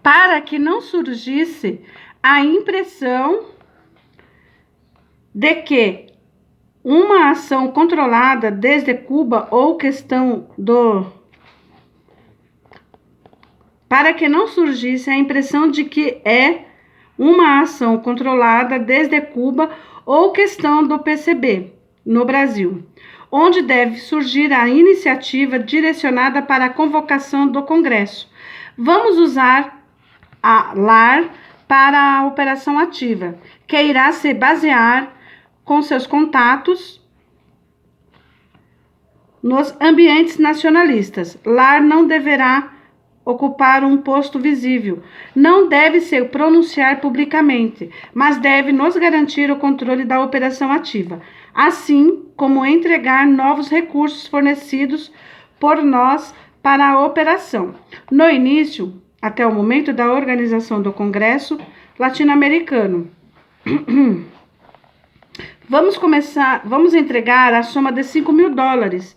para que não surgisse a impressão de que uma ação controlada desde Cuba ou questão do... Para que não surgisse a impressão de que é uma ação controlada desde Cuba ou questão do PCB no Brasil, onde deve surgir a iniciativa direcionada para a convocação do Congresso. Vamos usar a LAR para a operação ativa, que irá se basear com seus contatos nos ambientes nacionalistas. LAR não deverá ocupar um posto visível, não deve se pronunciar publicamente, mas deve nos garantir o controle da operação ativa, assim como entregar novos recursos fornecidos por nós para a operação. No início, até o momento da organização do Congresso Latino-Americano, vamos entregar a soma de $5.000.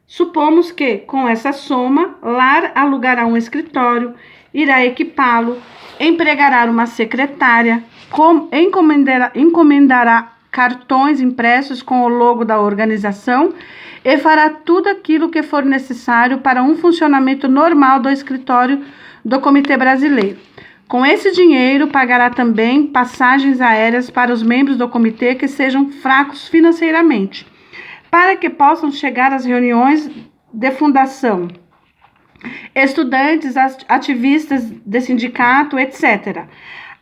Supomos que, com essa soma, LAR alugará um escritório, irá equipá-lo, empregará uma secretária, encomendará cartões impressos com o logo da organização e fará tudo aquilo que for necessário para um funcionamento normal do escritório do Comitê Brasileiro. Com esse dinheiro, pagará também passagens aéreas para os membros do comitê que sejam fracos financeiramente, para que possam chegar às reuniões de fundação, estudantes, ativistas de sindicato, etc.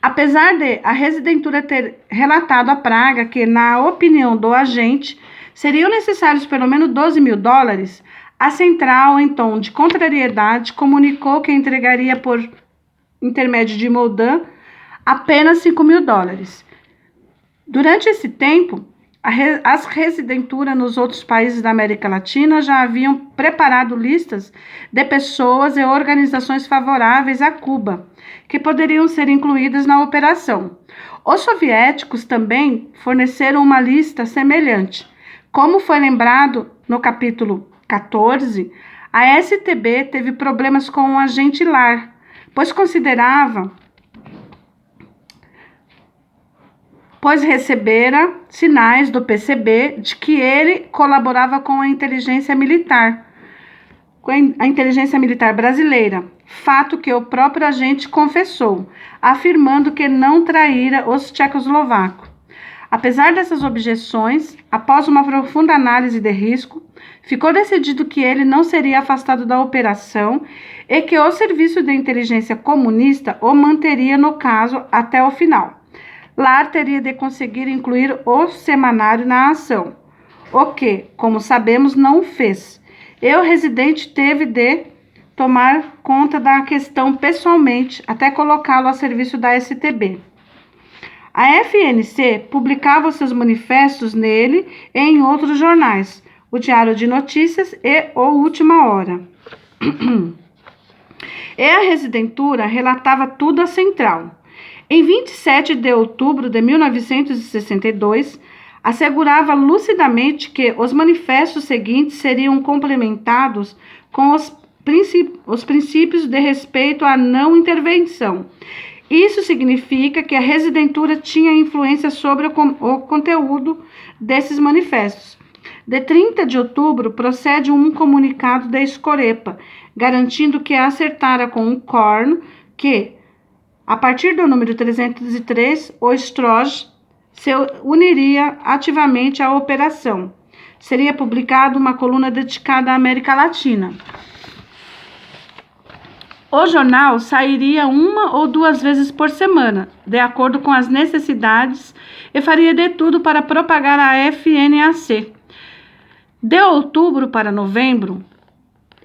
Apesar de a Residentura ter relatado à Praga que, na opinião do agente, seriam necessários pelo menos $12.000, a central, em tom de contrariedade, comunicou que entregaria por intermédio de Moldan apenas $5.000. Durante esse tempo, as residenturas nos outros países da América Latina já haviam preparado listas de pessoas e organizações favoráveis a Cuba, que poderiam ser incluídas na operação. Os soviéticos também forneceram uma lista semelhante. Como foi lembrado no capítulo 14, a STB teve problemas com o agente LAR, pois recebera sinais do PCB de que ele colaborava com a inteligência militar brasileira, fato que o próprio agente confessou, afirmando que não traíra os tchecoslovacos. Apesar dessas objeções, após uma profunda análise de risco, ficou decidido que ele não seria afastado da operação e que o serviço de inteligência comunista o manteria no caso até o final. LAR teria de conseguir incluir o semanário na ação, o que, como sabemos, não o fez. E o residente teve de tomar conta da questão pessoalmente, até colocá-lo a serviço da STB. A FNC publicava seus manifestos nele e em outros jornais, o Diário de Notícias e o Última Hora. E a Residentura relatava tudo à central. Em 27 de outubro de 1962, assegurava lucidamente que os manifestos seguintes seriam complementados com os princípios de respeito à não intervenção. Isso significa que a Residentura tinha influência sobre o conteúdo desses manifestos. De 30 de outubro, procede um comunicado da Escorepa, garantindo que acertara com o Korn que, a partir do número 303, o Stroge se uniria ativamente à operação. Seria publicada uma coluna dedicada à América Latina. O jornal sairia 1 ou 2 vezes por semana, de acordo com as necessidades, e faria de tudo para propagar a FNAC. De outubro para novembro,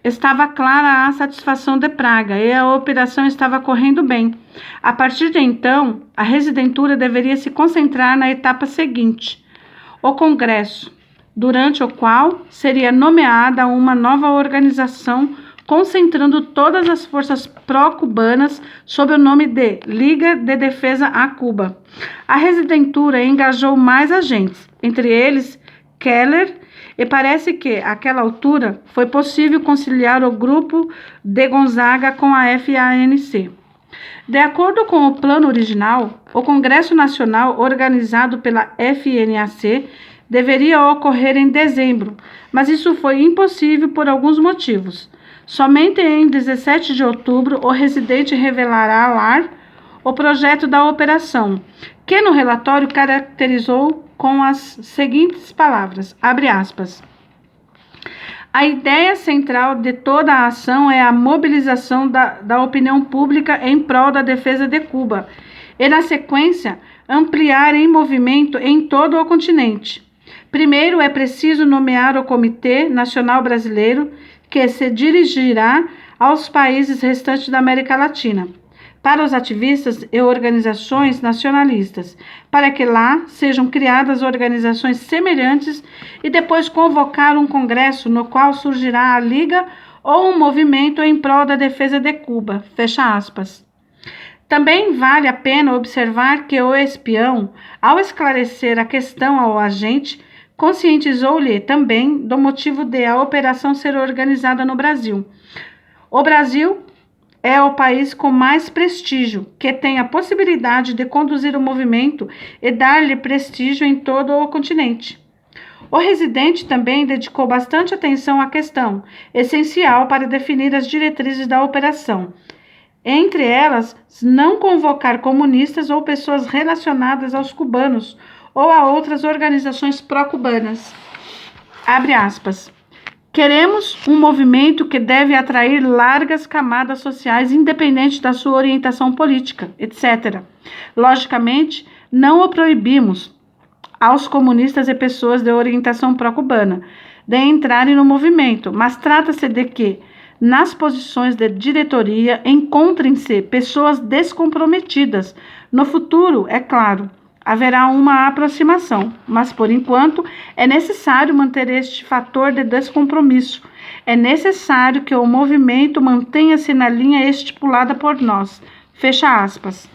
estava clara a satisfação de Praga e a operação estava correndo bem. A partir de então, a Residentura deveria se concentrar na etapa seguinte, o Congresso, durante o qual seria nomeada uma nova organização concentrando todas as forças pró-cubanas sob o nome de Liga de Defesa a Cuba. A Residentura engajou mais agentes, entre eles Keller, e parece que, àquela altura, foi possível conciliar o grupo de Gonzaga com a FANC. De acordo com o plano original, o Congresso Nacional, organizado pela FNAC, deveria ocorrer em dezembro, mas isso foi impossível por alguns motivos. Somente em 17 de outubro, o residente revelará à LAR o projeto da operação, que no relatório caracterizou com as seguintes palavras, abre aspas, a ideia central de toda a ação é a mobilização da opinião pública em prol da defesa de Cuba e, na sequência, ampliar em movimento em todo o continente. Primeiro, é preciso nomear o Comitê Nacional Brasileiro, que se dirigirá aos países restantes da América Latina, para os ativistas e organizações nacionalistas, para que lá sejam criadas organizações semelhantes e depois convocar um congresso no qual surgirá a Liga ou um movimento em prol da defesa de Cuba. Fecha aspas. Também vale a pena observar que o espião, ao esclarecer a questão ao agente, conscientizou-lhe também do motivo de a operação ser organizada no Brasil. O Brasil é o país com mais prestígio, que tem a possibilidade de conduzir o movimento e dar-lhe prestígio em todo o continente. O residente também dedicou bastante atenção à questão, essencial para definir as diretrizes da operação. Entre elas, não convocar comunistas ou pessoas relacionadas aos cubanos ou a outras organizações pró-cubanas. Abre aspas. Queremos um movimento que deve atrair largas camadas sociais, independente da sua orientação política, etc. Logicamente, não o proibimos aos comunistas e pessoas de orientação pró-cubana de entrarem no movimento, mas trata-se de que, nas posições de diretoria, encontrem-se pessoas descomprometidas. No futuro, é claro, haverá uma aproximação, mas por enquanto é necessário manter este fator de descompromisso. É necessário que o movimento mantenha-se na linha estipulada por nós. Fecha aspas.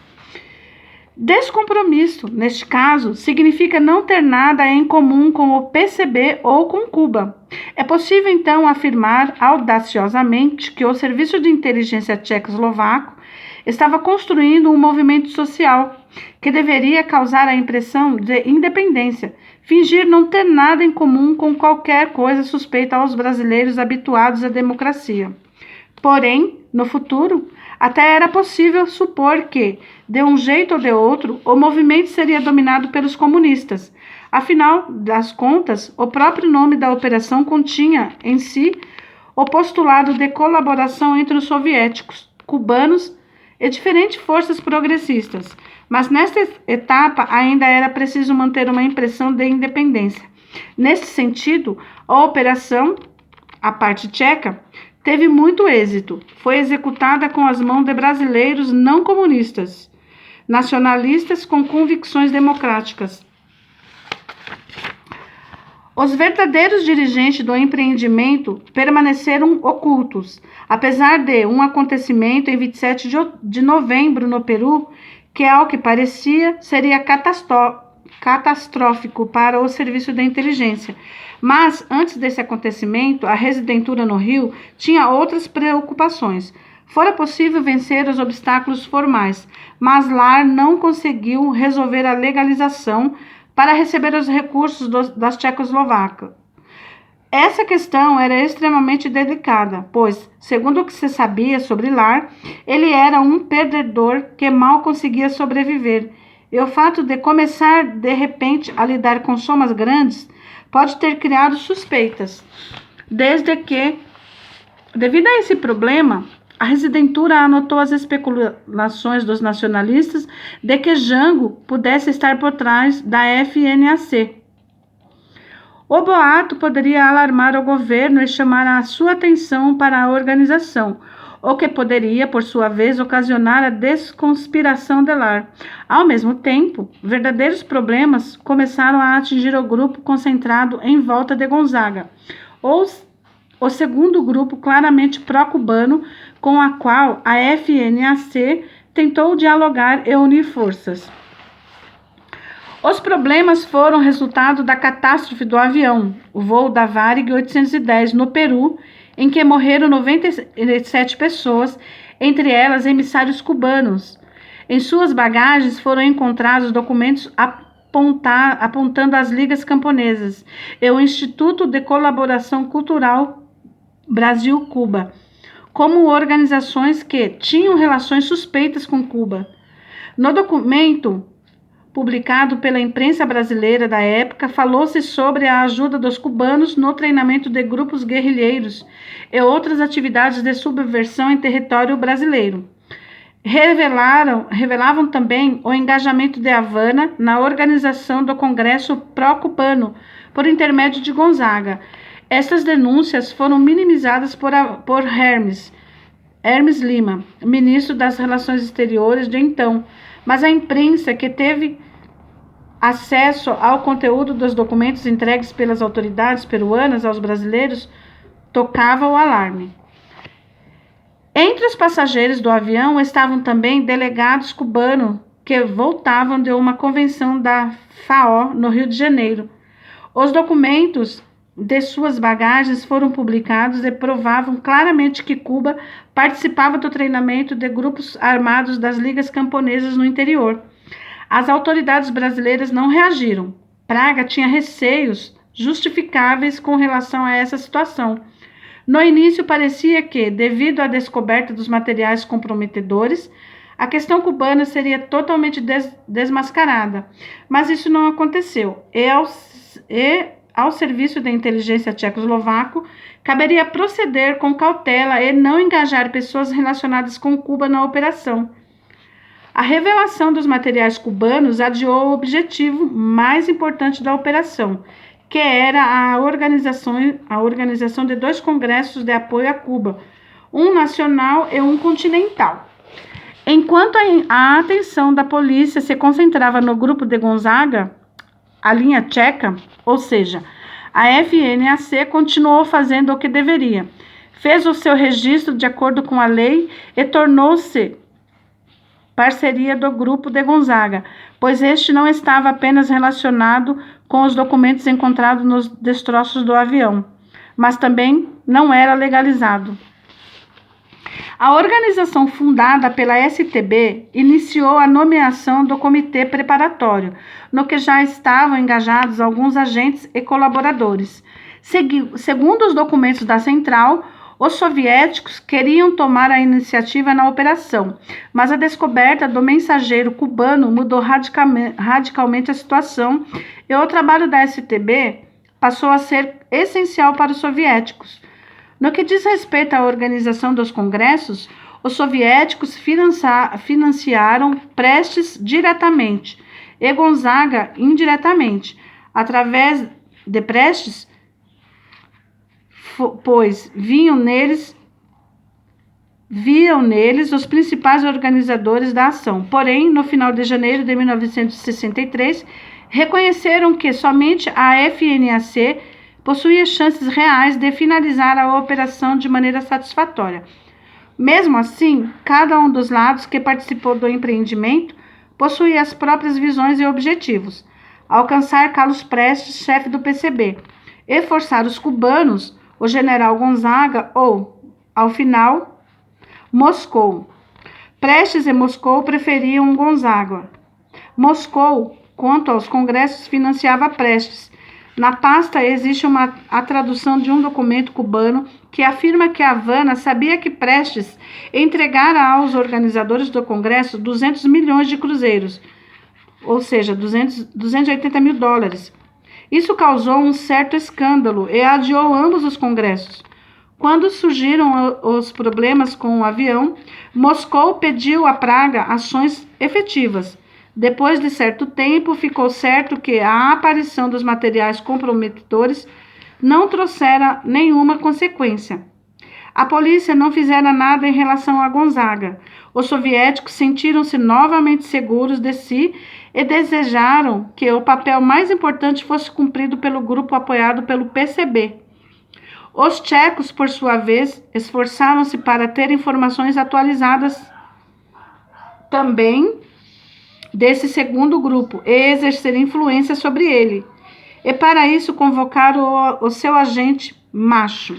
Descompromisso, neste caso, significa não ter nada em comum com o PCB ou com Cuba. É possível, então, afirmar audaciosamente que o Serviço de Inteligência Tchecoslovaco estava construindo um movimento social que deveria causar a impressão de independência, fingir não ter nada em comum com qualquer coisa suspeita aos brasileiros habituados à democracia. Porém, no futuro, até era possível supor que, de um jeito ou de outro, o movimento seria dominado pelos comunistas. Afinal das contas, o próprio nome da operação continha em si o postulado de colaboração entre os soviéticos, cubanos e diferentes forças progressistas. Mas nesta etapa ainda era preciso manter uma impressão de independência. Nesse sentido, a operação, a parte tcheca, teve muito êxito. Foi executada com as mãos de brasileiros não comunistas, nacionalistas com convicções democráticas. Os verdadeiros dirigentes do empreendimento permaneceram ocultos, apesar de um acontecimento em 27 de novembro no Peru, que ao que parecia seria catastrófico para o serviço de inteligência. Mas, antes desse acontecimento, a residentura no Rio tinha outras preocupações. Fora possível vencer os obstáculos formais, mas LAR não conseguiu resolver a legalização para receber os recursos das Tchecoslovacas. Essa questão era extremamente delicada, pois, segundo o que se sabia sobre LAR, ele era um perdedor que mal conseguia sobreviver. E o fato de começar, de repente, a lidar com somas grandes pode ter criado suspeitas. Devido a esse problema, a residentura anotou as especulações dos nacionalistas de que Jango pudesse estar por trás da FNAC. O boato poderia alarmar o governo e chamar a sua atenção para a organização, o que poderia, por sua vez, ocasionar a desconspiração de LAR. Ao mesmo tempo, verdadeiros problemas começaram a atingir o grupo concentrado em volta de Gonzaga, o segundo grupo claramente pró-cubano com a qual a FNAC tentou dialogar e unir forças. Os problemas foram resultado da catástrofe do avião, o voo da Varig 810 no Peru, em que morreram 97 pessoas, entre elas emissários cubanos. Em suas bagagens foram encontrados documentos apontando as ligas camponesas e o Instituto de Colaboração Cultural Brasil-Cuba, como organizações que tinham relações suspeitas com Cuba. No documento publicado pela imprensa brasileira da época, falou-se sobre a ajuda dos cubanos no treinamento de grupos guerrilheiros e outras atividades de subversão em território brasileiro. Revelavam também o engajamento de Havana na organização do Congresso Pró-Cubano, por intermédio de Gonzaga. Estas denúncias foram minimizadas por Hermes Lima, ministro das Relações Exteriores de então, mas a imprensa, que teve acesso ao conteúdo dos documentos entregues pelas autoridades peruanas aos brasileiros, tocava o alarme. Entre os passageiros do avião estavam também delegados cubanos que voltavam de uma convenção da FAO no Rio de Janeiro. Os documentos de suas bagagens foram publicados e provavam claramente que Cuba participava do treinamento de grupos armados das ligas camponesas no interior. As autoridades brasileiras não reagiram. Praga tinha receios justificáveis com relação a essa situação. No início parecia que, devido à descoberta dos materiais comprometedores, a questão cubana seria totalmente desmascarada, mas isso não aconteceu, e ao serviço da inteligência tchecoslovaco, caberia proceder com cautela e não engajar pessoas relacionadas com Cuba na operação. A revelação dos materiais cubanos adiou o objetivo mais importante da operação, que era a organização de 2 congressos de apoio a Cuba, um nacional e um continental. Enquanto a atenção da polícia se concentrava no grupo de Gonzaga, a linha tcheca, ou seja, a FNAC continuou fazendo o que deveria. Fez o seu registro de acordo com a lei e tornou-se parceria do grupo de Gonzaga, pois este não estava apenas relacionado com os documentos encontrados nos destroços do avião, mas também não era legalizado. A organização fundada pela STB iniciou a nomeação do comitê preparatório, no que já estavam engajados alguns agentes e colaboradores. Segundo os documentos da central, os soviéticos queriam tomar a iniciativa na operação, mas a descoberta do mensageiro cubano mudou radicalmente a situação e o trabalho da STB passou a ser essencial para os soviéticos. No que diz respeito à organização dos congressos, os soviéticos financiaram Prestes diretamente e Gonzaga indiretamente, através de Prestes, pois viam neles os principais organizadores da ação. Porém, no final de janeiro de 1963, reconheceram que somente a FNAC possuía chances reais de finalizar a operação de maneira satisfatória. Mesmo assim, cada um dos lados que participou do empreendimento possuía as próprias visões e objetivos: alcançar Carlos Prestes, chefe do PCB, e forçar os cubanos, o general Gonzaga ou, ao final, Moscou. Prestes e Moscou preferiam Gonzaga. Moscou, quanto aos congressos, financiava Prestes. Na pasta existe a tradução de um documento cubano que afirma que Havana sabia que Prestes entregara aos organizadores do congresso 200 milhões de cruzeiros, ou seja, 280 mil dólares. Isso causou um certo escândalo e adiou ambos os congressos. Quando surgiram os problemas com o avião, Moscou pediu a Praga ações efetivas. Depois de certo tempo, ficou certo que a aparição dos materiais comprometedores não trouxera nenhuma consequência. A polícia não fizera nada em relação a Gonzaga. Os soviéticos sentiram-se novamente seguros de si e desejaram que o papel mais importante fosse cumprido pelo grupo apoiado pelo PCB. Os tchecos, por sua vez, esforçaram-se para ter informações atualizadas também desse segundo grupo e exercer influência sobre ele. E para isso convocaram o seu agente macho.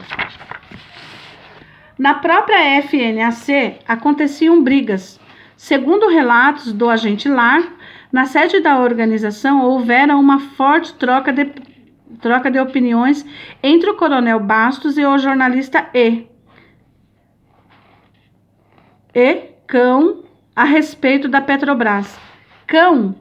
Na própria FNAC aconteciam brigas. Segundo relatos do agente Lar, na sede da organização houvera uma forte troca de opiniões entre o coronel Bastos e o jornalista Cão a respeito da Petrobras. Cão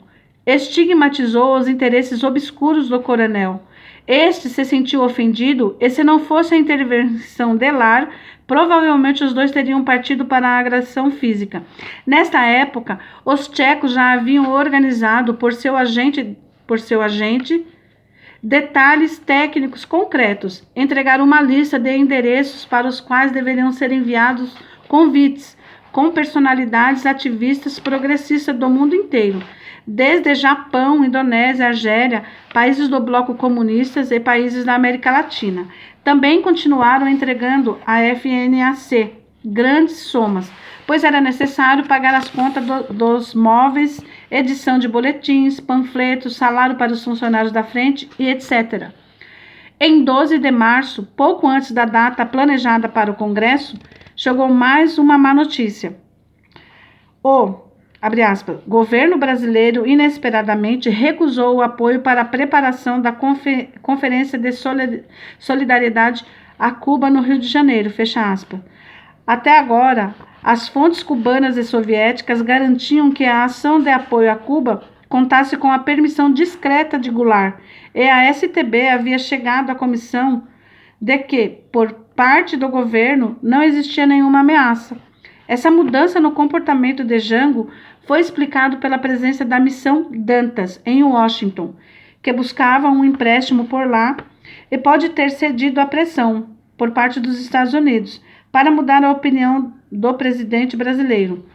estigmatizou os interesses obscuros do coronel. Este se sentiu ofendido e, se não fosse a intervenção de Lar, provavelmente os dois teriam partido para a agressão física. Nesta época, os tchecos já haviam organizado por seu agente, detalhes técnicos concretos, entregaram uma lista de endereços para os quais deveriam ser enviados convites com personalidades ativistas progressistas do mundo inteiro, desde Japão, Indonésia, Argélia, países do bloco comunistas e países da América Latina. Também continuaram entregando à FNAC grandes somas, pois era necessário pagar as contas dos móveis, edição de boletins, panfletos, salário para os funcionários da frente e etc. Em 12 de março, pouco antes da data planejada para o Congresso, chegou mais uma má notícia. Abre aspas, governo brasileiro inesperadamente recusou o apoio para a preparação da Conferência de Solidariedade a Cuba no Rio de Janeiro, fecha aspas. Até agora, as fontes cubanas e soviéticas garantiam que a ação de apoio a Cuba contasse com a permissão discreta de Goulart, e a STB havia chegado à comissão de que, por parte do governo, não existia nenhuma ameaça. Essa mudança no comportamento de Jango foi explicado pela presença da missão Dantas, em Washington, que buscava um empréstimo por lá e pode ter cedido à pressão por parte dos Estados Unidos para mudar a opinião do presidente brasileiro.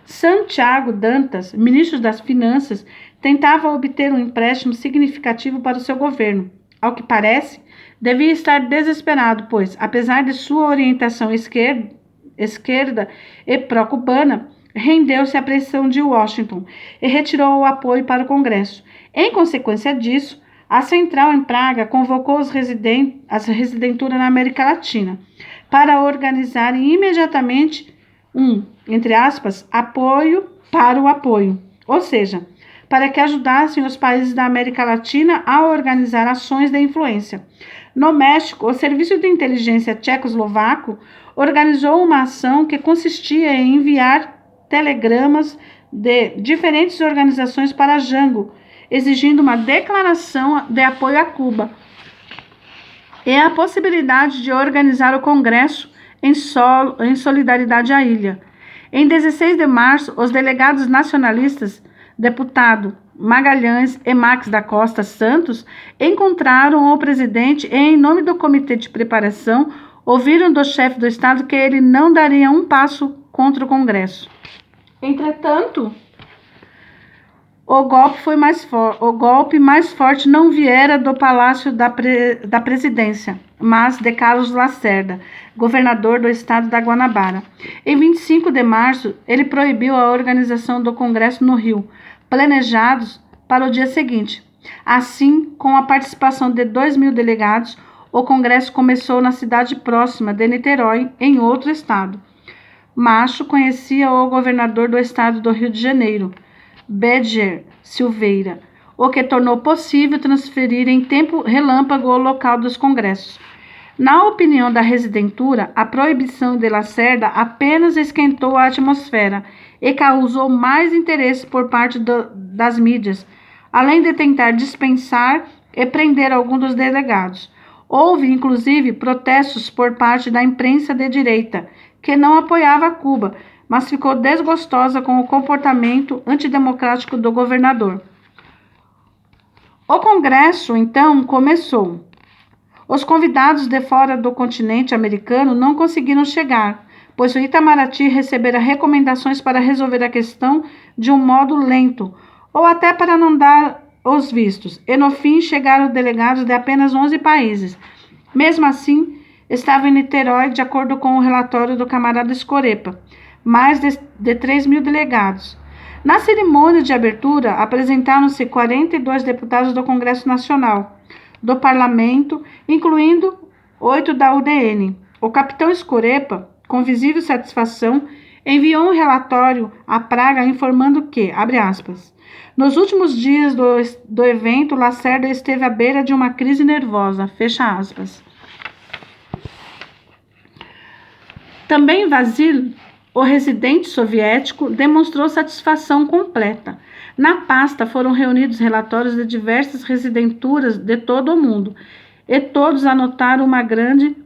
Santiago Dantas, ministro das Finanças, tentava obter um empréstimo significativo para o seu governo. Ao que parece, devia estar desesperado, pois, apesar de sua orientação esquerda e pró-cubana, rendeu-se à pressão de Washington e retirou o apoio para o Congresso. Em consequência disso, a central em Praga convocou as residenturas na América Latina para organizarem imediatamente entre aspas, apoio para o apoio, ou seja, para que ajudassem os países da América Latina a organizar ações de influência. No México, o Serviço de Inteligência Tchecoslovaco organizou uma ação que consistia em enviar telegramas de diferentes organizações para Jango, exigindo uma declaração de apoio a Cuba e a possibilidade de organizar o Congresso em solidariedade à ilha. Em 16 de março, os delegados nacionalistas, deputado Magalhães e Max da Costa Santos, encontraram o presidente e, em nome do comitê de preparação, ouviram do chefe do Estado que ele não daria um passo contra o Congresso. Entretanto, o golpe mais forte não viera do Palácio da Presidência, mas de Carlos Lacerda, governador do estado da Guanabara. Em 25 de março, ele proibiu a organização do Congresso no Rio, planejados para o dia seguinte. Assim, com a participação de 2.000 delegados, o Congresso começou na cidade próxima de Niterói, em outro estado. Macho conhecia o governador do estado do Rio de Janeiro, Bédiger Silveira, o que tornou possível transferir em tempo relâmpago o local dos congressos. Na opinião da residentura, a proibição de Lacerda apenas esquentou a atmosfera e causou mais interesse por parte das mídias, além de tentar dispensar e prender alguns dos delegados. Houve, inclusive, protestos por parte da imprensa de direita, que não apoiava Cuba, mas ficou desgostosa com o comportamento antidemocrático do governador. O Congresso, então, começou. Os convidados de fora do continente americano não conseguiram chegar, pois o Itamaraty recebera recomendações para resolver a questão de um modo lento, ou até para não dar os vistos, e no fim chegaram delegados de apenas 11 países. Mesmo assim, estava em Niterói, de acordo com o relatório do camarada Escorepa, mais de 3.000 delegados. Na cerimônia de abertura, apresentaram-se 42 deputados do Congresso Nacional, do Parlamento, incluindo 8 da UDN. O capitão Escorepa, com visível satisfação, enviou um relatório à Praga informando que, abre aspas, nos últimos dias do evento, Lacerda esteve à beira de uma crise nervosa, fecha aspas. Também Vasil, o residente soviético, demonstrou satisfação completa. Na pasta foram reunidos relatórios de diversas residenturas de todo o mundo, e todos anotaram uma grande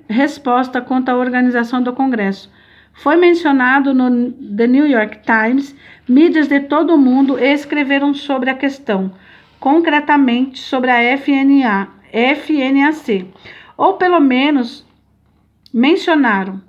resposta quanto à organização do Congresso. Foi mencionado no The New York Times, mídias de todo o mundo escreveram sobre a questão, concretamente sobre a FNAC, ou pelo menos mencionaram.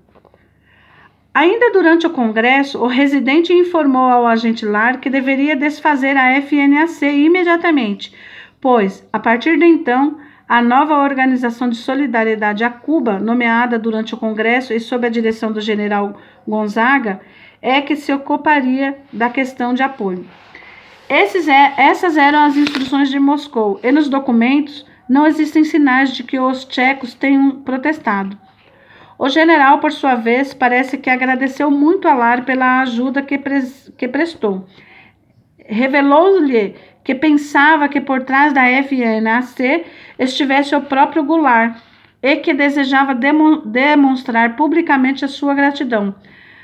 Ainda durante o Congresso, o residente informou ao agente Lar que deveria desfazer a FNAC imediatamente, pois, a partir de então, a nova Organização de Solidariedade a Cuba, nomeada durante o Congresso e sob a direção do general Gonzaga, é que se ocuparia da questão de apoio. Essas eram as instruções de Moscou, e nos documentos não existem sinais de que os tchecos tenham protestado. O general, por sua vez, parece que agradeceu muito a Lar pela ajuda que prestou. Revelou-lhe que pensava que por trás da FNAC estivesse o próprio Goulart e que desejava demonstrar publicamente a sua gratidão,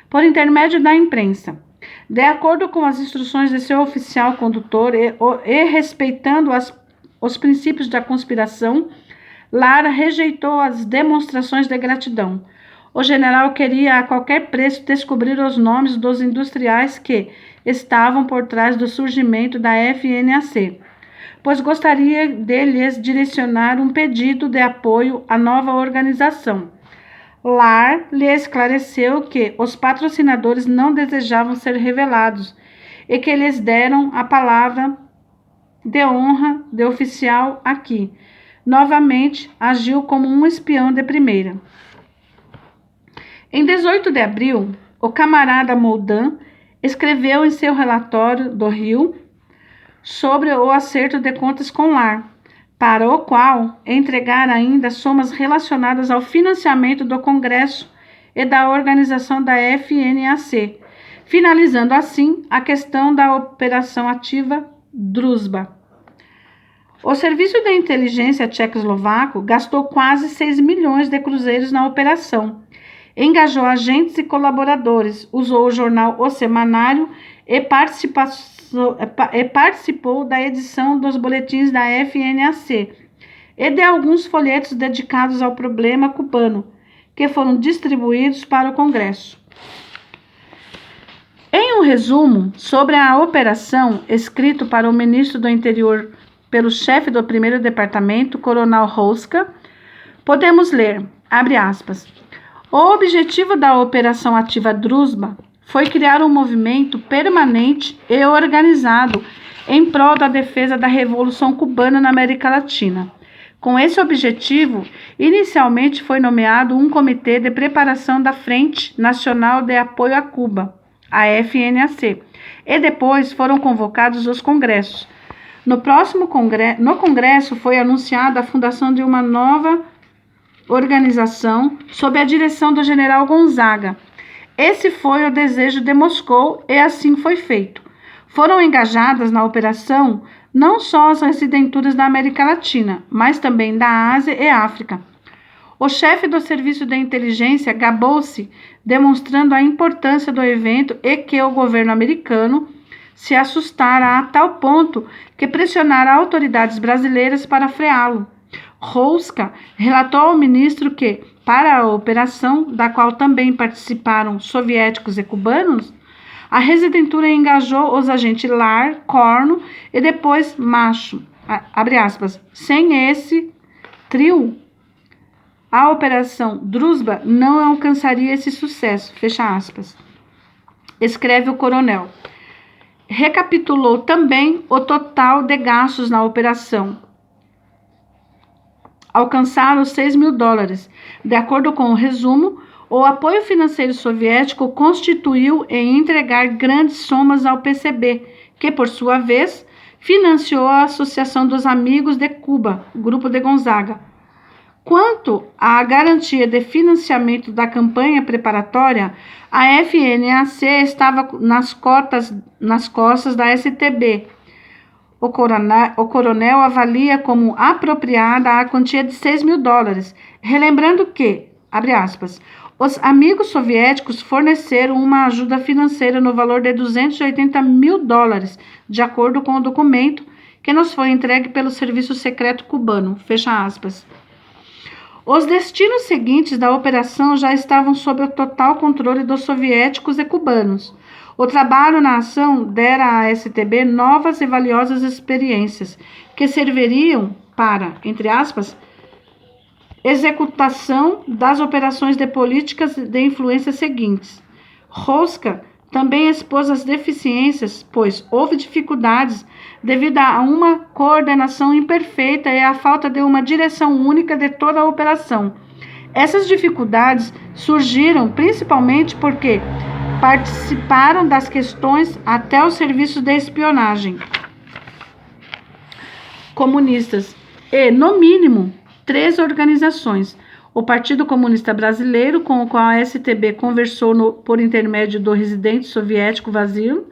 por intermédio da imprensa. De acordo com as instruções de seu oficial condutor e respeitando os princípios da conspiração, Lara rejeitou as demonstrações de gratidão. O general queria a qualquer preço descobrir os nomes dos industriais que estavam por trás do surgimento da FNAC, pois gostaria de lhes direcionar um pedido de apoio à nova organização. Lar lhe esclareceu que os patrocinadores não desejavam ser revelados e que lhes deram a palavra de honra de oficial aqui. Novamente, agiu como um espião de primeira. Em 18 de abril, o camarada Moldan escreveu em seu relatório do Rio sobre o acerto de contas com Lar, para o qual entregar ainda somas relacionadas ao financiamento do Congresso e da organização da FNAC, finalizando assim a questão da operação ativa Druzhba. O Serviço de Inteligência tchecoslovaco gastou quase 6 milhões de cruzeiros na operação, engajou agentes e colaboradores, usou o jornal O Semanário e participou da edição dos boletins da FNAC e de alguns folhetos dedicados ao problema cubano, que foram distribuídos para o Congresso. Em um resumo sobre a operação, escrito para o ministro do Interior pelo chefe do primeiro departamento, Coronel Rouska, podemos ler, abre aspas, o objetivo da operação ativa Druzhba foi criar um movimento permanente e organizado em prol da defesa da Revolução Cubana na América Latina. Com esse objetivo, inicialmente foi nomeado um comitê de preparação da Frente Nacional de Apoio a Cuba, a FNAC, e depois foram convocados os congressos. No Congresso foi anunciada a fundação de uma nova organização sob a direção do general Gonzaga. Esse foi o desejo de Moscou e assim foi feito. Foram engajadas na operação não só as residenturas da América Latina, mas também da Ásia e África. O chefe do Serviço de Inteligência gabou-se, demonstrando a importância do evento e que o governo americano se assustara a tal ponto que pressionara autoridades brasileiras para freá-lo. Rouska relatou ao ministro que, para a operação, da qual também participaram soviéticos e cubanos, a residentura engajou os agentes Lar, Corno e depois Macho. Abre aspas. Sem esse trio, a operação Druzhba não alcançaria esse sucesso. Fecha aspas. Escreve o coronel. Recapitulou também o total de gastos na operação. Alcançaram os $6 mil. De acordo com o resumo, o apoio financeiro soviético constituiu em entregar grandes somas ao PCB, que, por sua vez, financiou a Associação dos Amigos de Cuba, Grupo de Gonzaga. Quanto à garantia de financiamento da campanha preparatória, a FNAC estava nas costas da STB. O coronel avalia como apropriada a quantia de $6.000, relembrando que, abre aspas, os amigos soviéticos forneceram uma ajuda financeira no valor de $280.000, de acordo com o documento que nos foi entregue pelo Serviço Secreto Cubano, fecha aspas. Os destinos seguintes da operação já estavam sob o total controle dos soviéticos e cubanos. O trabalho na ação dera à STB novas e valiosas experiências, que serviriam para, entre aspas, executação das operações de políticas de influência seguintes. Rosca também expôs as deficiências, pois houve dificuldades devido a uma coordenação imperfeita e à falta de uma direção única de toda a operação. Essas dificuldades surgiram principalmente porque participaram das questões até os serviços de espionagem comunistas e, no mínimo, 3 organizações. O Partido Comunista Brasileiro, com o qual a STB conversou por intermédio do residente soviético Vasil,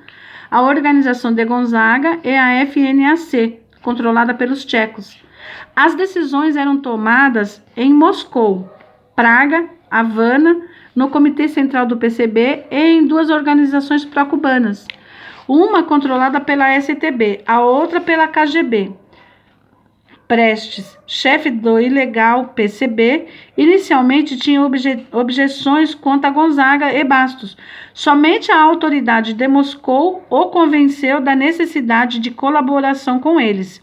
a Organização de Gonzaga e a FNAC, controlada pelos tchecos. As decisões eram tomadas em Moscou, Praga, Havana, no Comitê Central do PCB e em 2 organizações pró-cubanas, uma controlada pela STB, a outra pela KGB. Prestes, chefe do ilegal PCB, inicialmente tinha objeções contra Gonzaga e Bastos. Somente a autoridade de Moscou o convenceu da necessidade de colaboração com eles.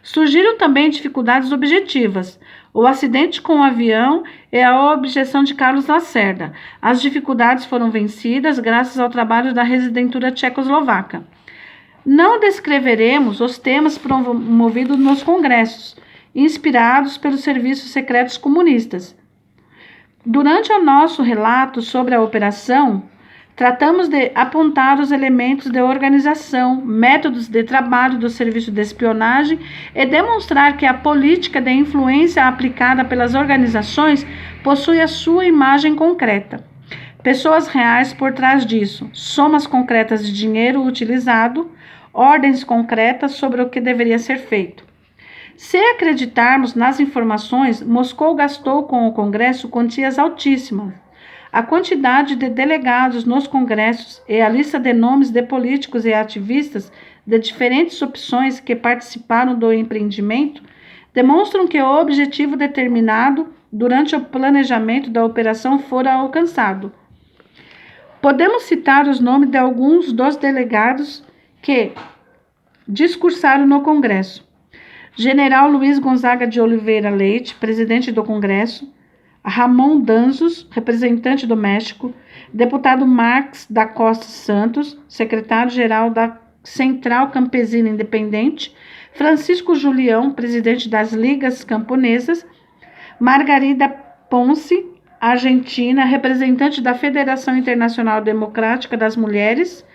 Surgiram também dificuldades objetivas. O acidente com o avião e a objeção de Carlos Lacerda. As dificuldades foram vencidas graças ao trabalho da residentura tchecoslovaca. Não descreveremos os temas promovidos nos congressos, inspirados pelos serviços secretos comunistas. Durante o nosso relato sobre a operação, tratamos de apontar os elementos de organização, métodos de trabalho do serviço de espionagem e demonstrar que a política de influência aplicada pelas organizações possui a sua imagem concreta. Pessoas reais por trás disso, somas concretas de dinheiro utilizado, ordens concretas sobre o que deveria ser feito. Se acreditarmos nas informações, Moscou gastou com o Congresso quantias altíssimas. A quantidade de delegados nos congressos e a lista de nomes de políticos e ativistas de diferentes opções que participaram do empreendimento demonstram que o objetivo determinado durante o planejamento da operação fora alcançado. Podemos citar os nomes de alguns dos delegados que discursaram no Congresso. General Luiz Gonzaga de Oliveira Leite, presidente do Congresso, Ramon Danzos, representante do México, deputado Marx da Costa Santos, secretário-geral da Central Campesina Independente, Francisco Julião, presidente das Ligas Camponesas, Margarida Ponce, argentina, representante da Federação Internacional Democrática das Mulheres,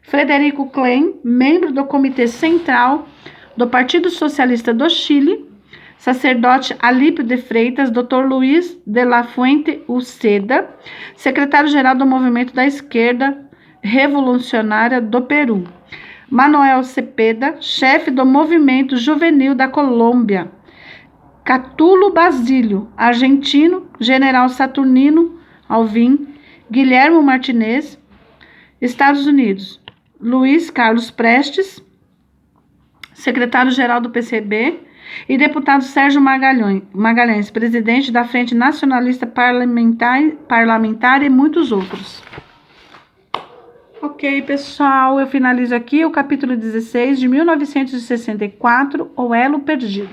Frederico Klein, membro do Comitê Central do Partido Socialista do Chile, sacerdote Alípio de Freitas, Dr. Luiz de la Fuente Uceda, secretário-geral do Movimento da Esquerda Revolucionária do Peru, Manuel Cepeda, chefe do Movimento Juvenil da Colômbia, Catulo Basílio, argentino, general Saturnino Alvim, Guilherme Martinez, Estados Unidos, Luiz Carlos Prestes, secretário-geral do PCB, e deputado Sérgio Magalhães, presidente da Frente Nacionalista Parlamentar e muitos outros. Ok, pessoal, eu finalizo aqui o capítulo 16 de 1964, O Elo Perdido.